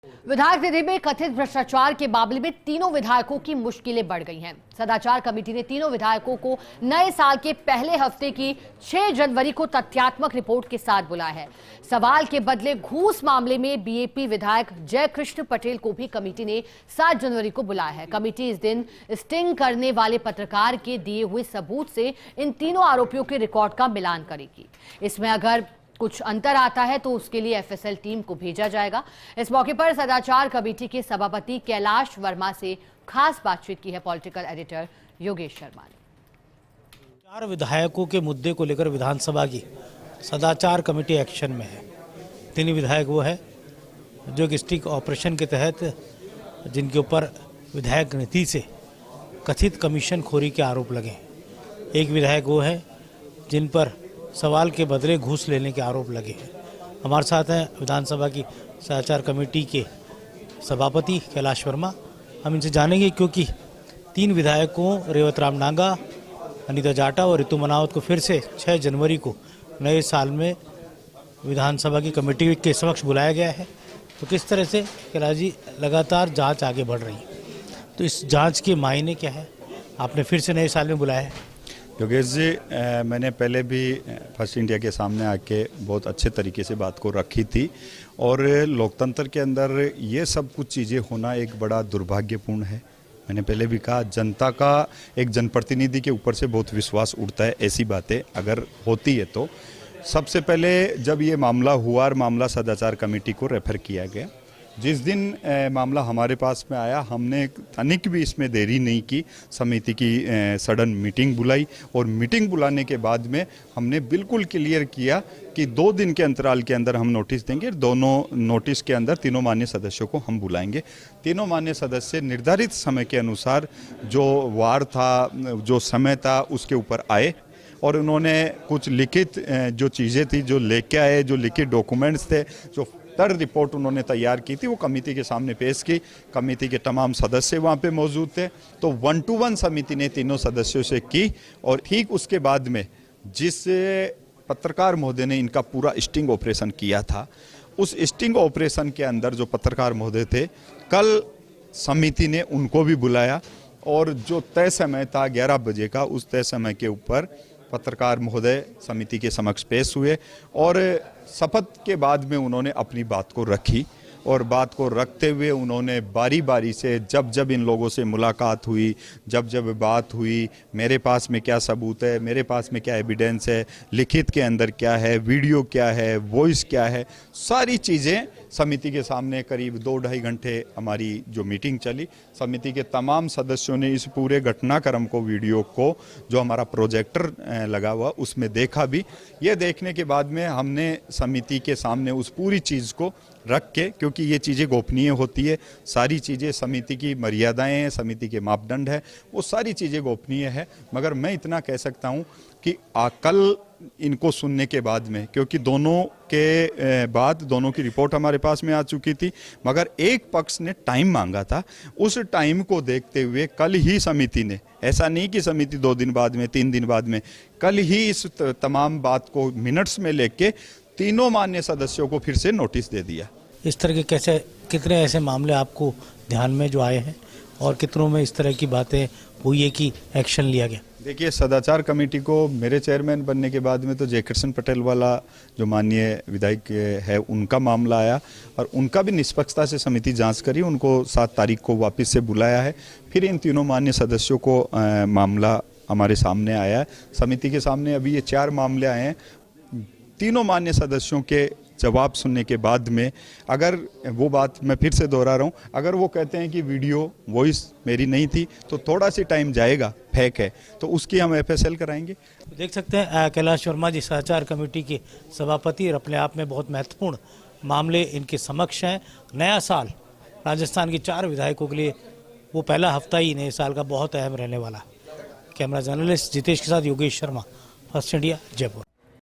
विधायक निधि में कथित भ्रष्टाचार के मामले में तीनों विधायकों की मुश्किलें बढ़ गई हैं। सदाचार कमेटी ने तीनों विधायकों को नए साल के पहले हफ्ते की 6 जनवरी को तथ्यात्मक रिपोर्ट के साथ बुलाया है। सवाल के बदले घूस मामले में बीएपी विधायक जयकृष्ण पटेल को भी कमेटी ने 7 जनवरी को बुलाया है। कमेटी इस दिन स्टिंग करने वाले पत्रकार के दिए हुए सबूत से इन तीनों आरोपियों के रिकॉर्ड का मिलान करेगी। इसमें अगर कुछ अंतर आता है तो उसके लिए एफएसएल टीम को भेजा जाएगा। इस मौके पर सदाचार कमेटी के सभापति कैलाश वर्मा से खास बातचीत की है पॉलिटिकल एडिटर योगेश शर्मा ने। 4 विधायकों के मुद्दे को लेकर विधानसभा की सदाचार कमेटी एक्शन में है। 3 विधायक वो है जो एक स्टिक ऑपरेशन के तहत जिनके ऊपर विधायक निधि से कथित कमीशन खोरी के आरोप लगे। एक विधायक वो है जिन पर सवाल के बदले घूस लेने के आरोप लगे हैं। हमारे साथ हैं विधानसभा की सदाचार कमेटी के सभापति कैलाश वर्मा। हम इनसे जानेंगे क्योंकि 3 विधायकों रेवत राम नांगा, अनीता जाटा और ऋतु मनावत को फिर से 6 जनवरी को नए साल में विधानसभा की कमेटी के समक्ष बुलाया गया है। तो किस तरह से कैलाश जी लगातार जांच आगे बढ़ रही है, तो इस जांच के मायने क्या है? आपने फिर से नए साल में बुलाया है। योगेश जी, मैंने पहले भी फर्स्ट इंडिया के सामने आके बहुत अच्छे तरीके से बात को रखी थी और लोकतंत्र के अंदर ये सब कुछ चीज़ें होना एक बड़ा दुर्भाग्यपूर्ण है। मैंने पहले भी कहा, जनता का एक जनप्रतिनिधि के ऊपर से बहुत विश्वास उठता है। ऐसी बातें अगर होती है तो सबसे पहले जब ये मामला हुआ और मामला सदाचार कमेटी को रेफर किया गया, जिस दिन मामला हमारे पास में आया, हमने तनिक भी इसमें देरी नहीं की। समिति की सडन मीटिंग बुलाई और मीटिंग बुलाने के बाद में हमने बिल्कुल क्लियर किया कि 2 दिन के अंतराल के अंदर हम नोटिस देंगे। दोनों नोटिस के अंदर तीनों माननीय सदस्यों को हम बुलाएंगे। तीनों माननीय सदस्य निर्धारित समय के अनुसार जो वार था, जो समय था, उसके ऊपर आए और उन्होंने कुछ लिखित जो चीज़ें थी जो लेके आए, जो लिखित डॉक्यूमेंट्स थे, जो थर्ड रिपोर्ट उन्होंने तैयार की थी, वो कमेटी के सामने पेश की। कमेटी के तमाम सदस्य वहाँ पे मौजूद थे। तो 1 to 1 समिति ने तीनों सदस्यों से की और ठीक उसके बाद में जिस पत्रकार महोदय ने इनका पूरा स्टिंग ऑपरेशन किया था, उस स्टिंग ऑपरेशन के अंदर जो पत्रकार महोदय थे, कल समिति ने उनको भी बुलाया और जो तय समय था 11 बजे का, उस तय समय के ऊपर पत्रकार महोदय समिति के समक्ष पेश हुए और शपथ के बाद में उन्होंने अपनी बात को रखी और बात को रखते हुए उन्होंने बारी बारी से जब जब इन लोगों से मुलाकात हुई, जब जब बात हुई, मेरे पास में क्या सबूत है, मेरे पास में क्या एविडेंस है, लिखित के अंदर क्या है, वीडियो क्या है, वॉइस क्या है, सारी चीज़ें समिति के सामने करीब 2-2.5 घंटे हमारी जो मीटिंग चली। समिति के तमाम सदस्यों ने इस पूरे घटनाक्रम को, वीडियो को, जो हमारा प्रोजेक्टर लगा हुआ उसमें देखा भी। ये देखने के बाद में हमने समिति के सामने उस पूरी चीज़ को रख के, क्योंकि ये चीज़ें गोपनीय होती है, सारी चीज़ें समिति की मर्यादाएं हैं, समिति के मापदंड है, वो सारी चीज़ें गोपनीय है। मगर मैं इतना कह सकता हूँ कि कल इनको सुनने के बाद में, क्योंकि दोनों के बाद दोनों की रिपोर्ट हमारे पास में आ चुकी थी, मगर एक पक्ष ने टाइम मांगा था। उस टाइम को देखते हुए कल ही समिति ने, ऐसा नहीं कि समिति 2 दिन बाद में, 3 दिन बाद में, कल ही इस तमाम बात को मिनट्स में लेके तीनों माननीय सदस्यों को फिर से नोटिस दे दिया। इस तरह के कितने ऐसे मामले आपको ध्यान में जो आए हैं और कितनों में इस तरह की बातें हुई है कि एक्शन लिया गया? देखिए, सदाचार कमेटी को मेरे चेयरमैन बनने के बाद में तो जयकृष्ण पटेल वाला जो माननीय विधायक है, उनका मामला आया और उनका भी निष्पक्षता से समिति जांच करी। उनको 7 तारीख को वापस से बुलाया है। फिर इन तीनों माननीय सदस्यों को मामला हमारे सामने आया है। समिति के सामने अभी ये 4 मामले आए हैं। तीनों माननीय सदस्यों के जवाब सुनने के बाद में, अगर वो बात मैं फिर से दोहरा रहा हूँ, अगर वो कहते हैं कि वीडियो वॉइस मेरी नहीं थी तो थोड़ा सी टाइम जाएगा, फेक है, तो उसकी हम एफएसएल कराएंगे। देख सकते हैं कैलाश वर्मा जी सदाचार कमेटी के सभापति और अपने आप में बहुत महत्वपूर्ण मामले इनके समक्ष हैं। नया साल राजस्थान के 4 विधायकों के लिए वो पहला हफ्ता ही नए साल का बहुत अहम रहने वाला। कैमरा जर्नलिस्ट जितेश के साथ योगेश शर्मा, फर्स्ट इंडिया, जयपुर।